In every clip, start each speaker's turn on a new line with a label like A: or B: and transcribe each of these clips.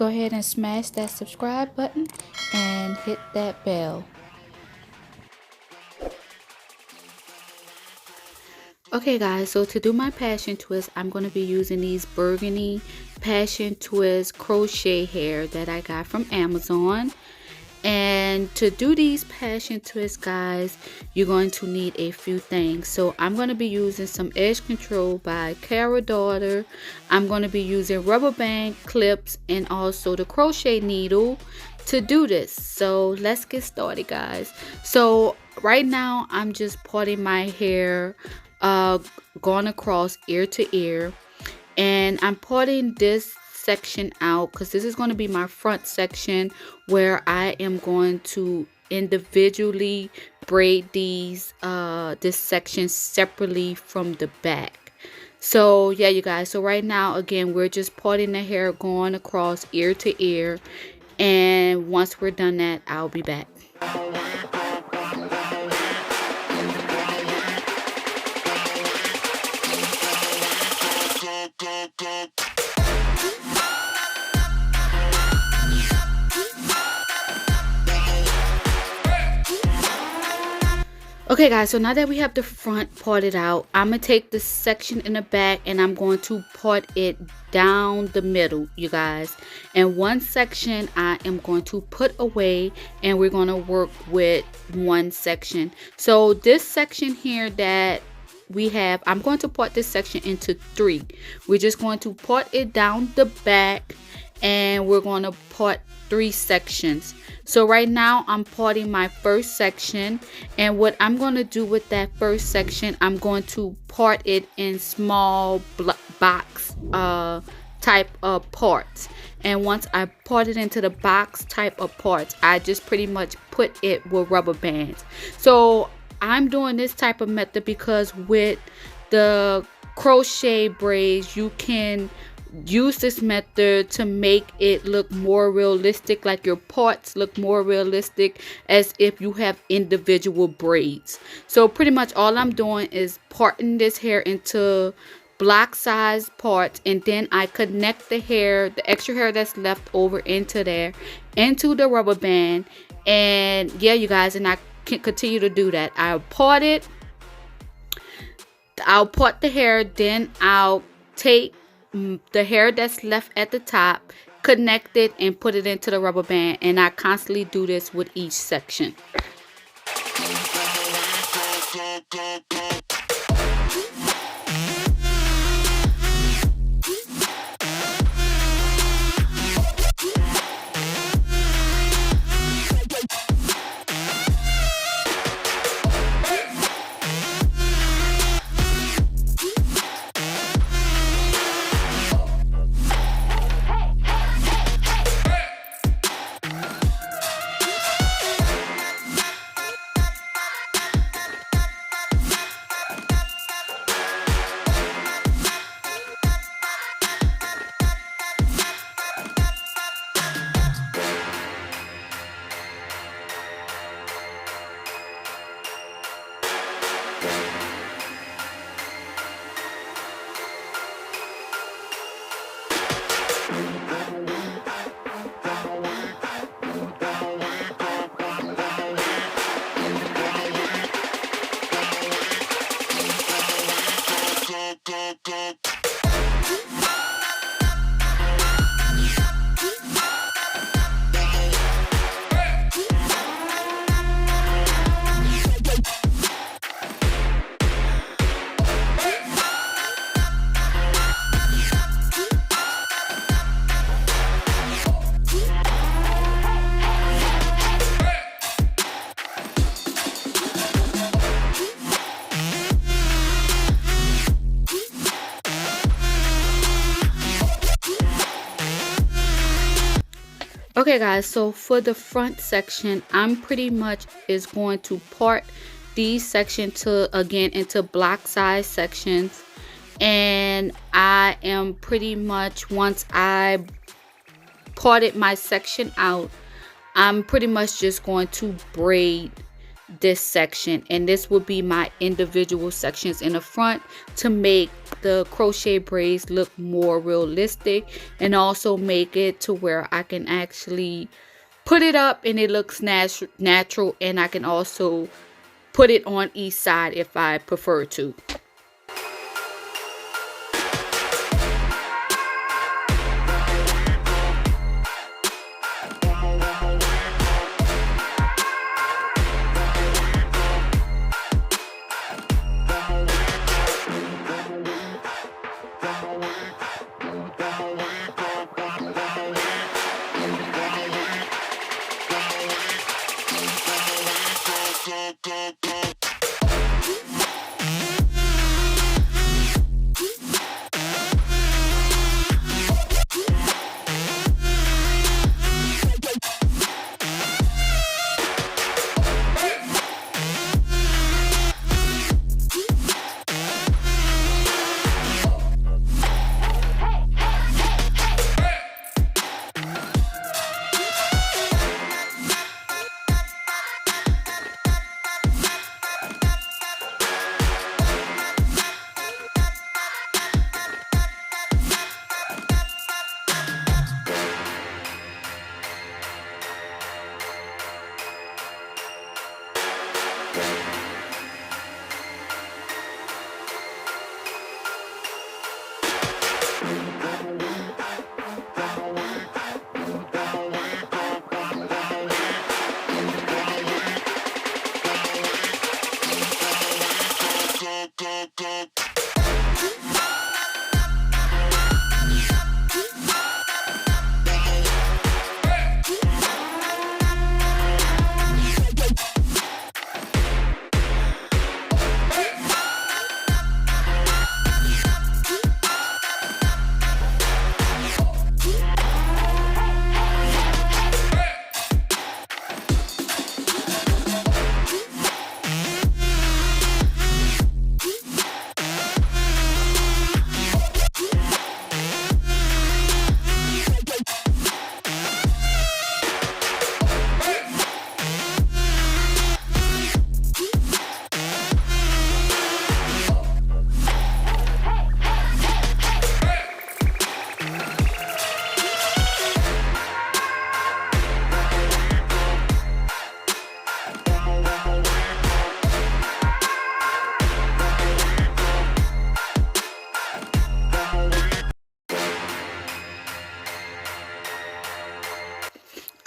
A: go ahead and smash that subscribe button and hit that bell. Okay guys, so to do my passion twist, I'm going to be using these burgundy passion twist crochet hair that I got from Amazon. And to do these passion twists, guys, you're going to need a few things. So I'm going to be using some edge control by Cara Daughter. I'm going to be using rubber band clips and also the crochet needle to do this. So let's get started, guys. So right now I'm just parting my hair going across ear to ear, and I'm parting this section out because this is going to be my front section where I am going to individually braid these this section separately from the back. So yeah, you guys, so right now again we're just parting the hair going across ear to ear, and once we're done that, I'll be back. Okay guys, so now that we have the front parted out, I'm going to take the section in the back and I'm going to part it down the middle, you guys. And one section I am going to put away, and we're going to work with one section. So this section here that we have, I'm going to part this section into 3. We're just going to part it down the back, and we're going to part 3 sections. So right now I'm parting my first section, and what I'm going to do with that first section, I'm going to part it in small box type of parts. And once I part it into the box type of parts, I just pretty much put it with rubber bands. So I'm doing this type of method because with the crochet braids, you can use this method to make it look more realistic, like your parts look more realistic as if you have individual braids. So pretty much all I'm doing is parting this hair into block size parts, and then I connect the hair, the extra hair that's left over into there, into the rubber band. And yeah, you guys, and I can continue to do that. I'll part it, I'll part the hair, then I'll take the hair that's left at the top, connect it, and put it into the rubber band. And I constantly do this with each section. Okay guys, so for the front section, I'm pretty much is going to part these sections to again into block size sections, and I am pretty much, once I parted my section out, I'm pretty much just going to braid this section, and this will be my individual sections in the front to make the crochet braids look more realistic, and also make it to where I can actually put it up and it looks natural, and I can also put it on each side if I prefer to.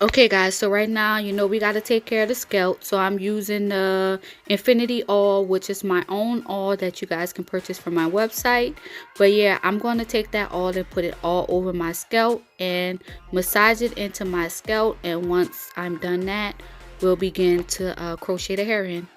A: Okay guys, so right now, you know, we got to take care of the scalp. So I'm using the Infinity Oil, which is my own oil that you guys can purchase from my website. But yeah, I'm going to take that oil and put it all over my scalp and massage it into my scalp. And once I'm done that, we'll begin to crochet the hair in.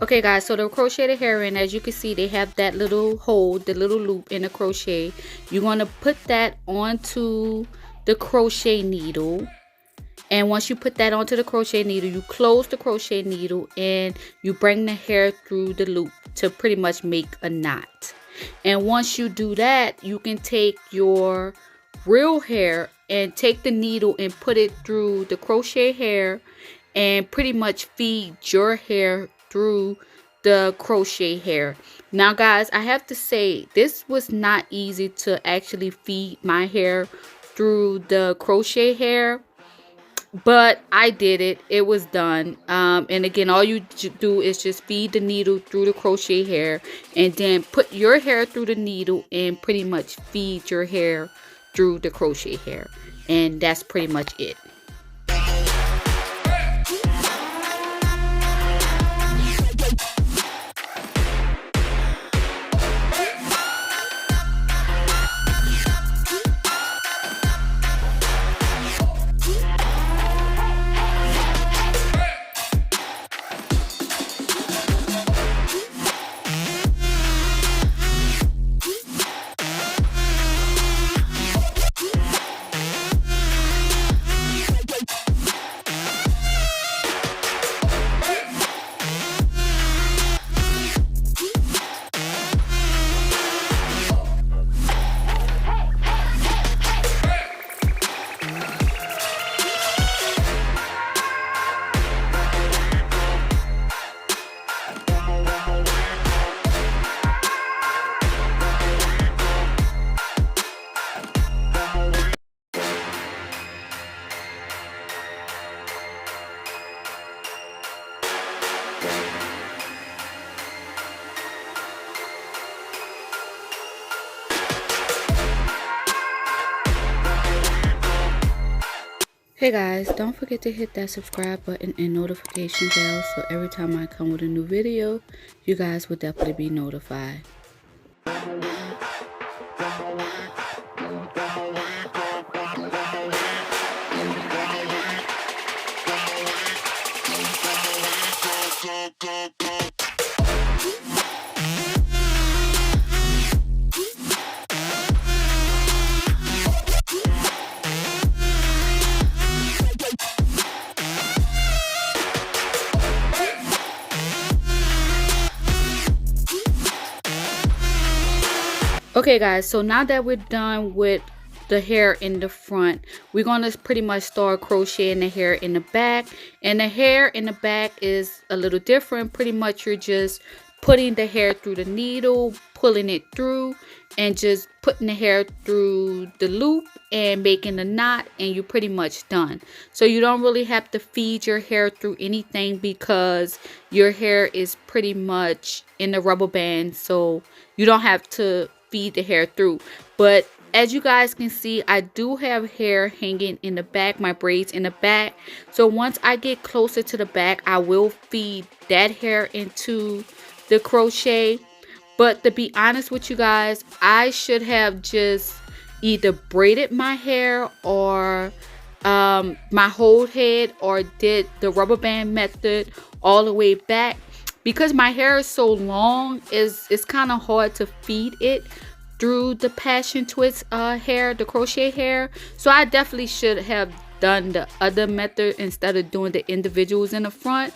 A: Okay guys, so to crochet the hair in, as you can see, they have that little hole, the little loop in the crochet. You're going to put that onto the crochet needle, and once you put that onto the crochet needle, you close the crochet needle and you bring the hair through the loop to pretty much make a knot. And once you do that, you can take your real hair and take the needle and put it through the crochet hair and pretty much feed your hair through the crochet hair. Now guys, I have to say, this was not easy to actually feed my hair through the crochet hair, but I did it. It was done. And again, all you do is just feed the needle through the crochet hair and then put your hair through the needle and pretty much feed your hair through the crochet hair, and that's pretty much it. Hey guys, don't forget to hit that subscribe button and notification bell so every time I come with a new video, you guys will definitely be notified. Okay guys, so now that we're done with the hair in the front, we're going to pretty much start crocheting the hair in the back. And the hair in the back is a little different. Pretty much you're just putting the hair through the needle, pulling it through, and just putting the hair through the loop and making a knot, and you're pretty much done. So you don't really have to feed your hair through anything because your hair is pretty much in the rubber band, so you don't have to feed the hair through. But as you guys can see, I do have hair hanging in the back, my braids in the back. So once I get closer to the back, I will feed that hair into the crochet. But to be honest with you guys, I should have just either braided my hair or my whole head, or did the rubber band method all the way back. Because my hair is so long, it's kind of hard to feed it through the passion twist hair, the crochet hair. So I definitely should have done the other method instead of doing the individuals in the front.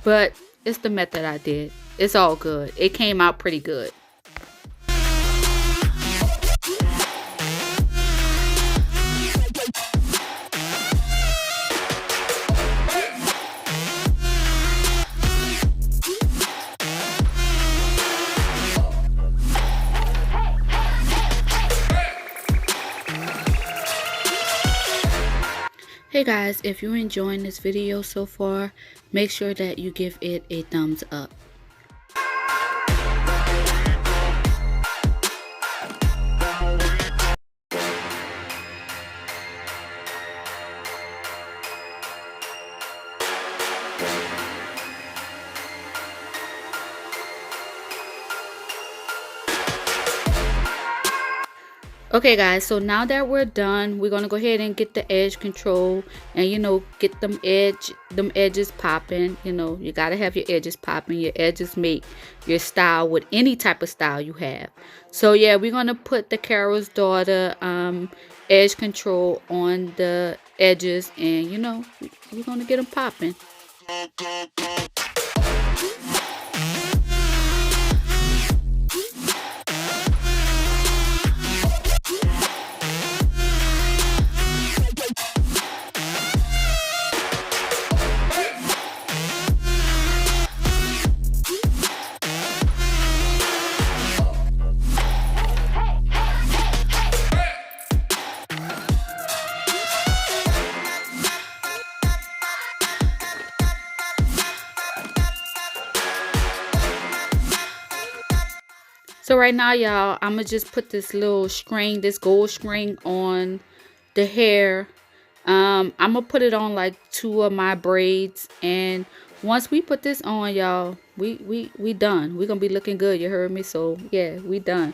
A: But it's the method I did. It's all good. It came out pretty good. Hey guys, if you're enjoying this video so far, make sure that you give it a thumbs up. Okay guys, so now that we're done, we're gonna go ahead and get the edge control and, you know, get them edges popping. You know, you gotta have your edges popping. Your edges make your style with any type of style you have. So yeah, we're gonna put the Carol's Daughter edge control on the edges, and you know, we're gonna get them popping. So right now, y'all, I'm gonna just put this little string, this gold string, on the hair. I'm gonna put it on like 2 of my braids, and once we put this on, y'all, we done. We're gonna be looking good, you heard me? So yeah, we done.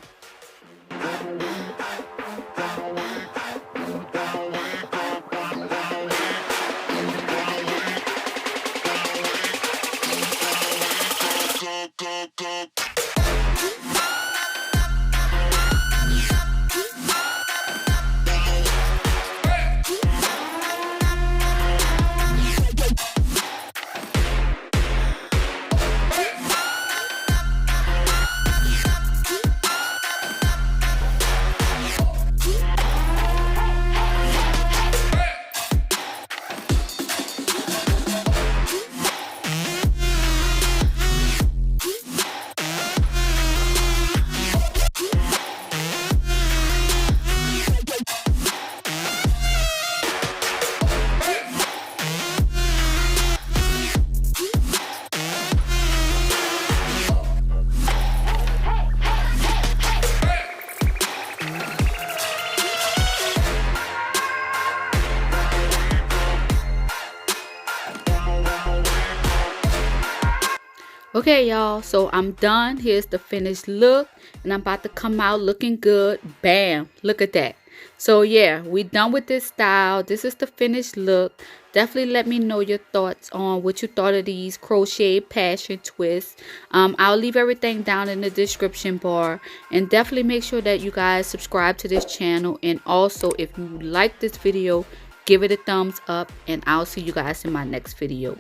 A: Okay, y'all, so I'm done. Here's the finished look, and I'm about to come out looking good. Bam, look at that. So yeah, we done with this style. This is the finished look. Definitely let me know your thoughts on what you thought of these crochet passion twists. I'll leave everything down in the description bar, and definitely make sure that you guys subscribe to this channel. And also, if you like this video, give it a thumbs up, and I'll see you guys in my next video.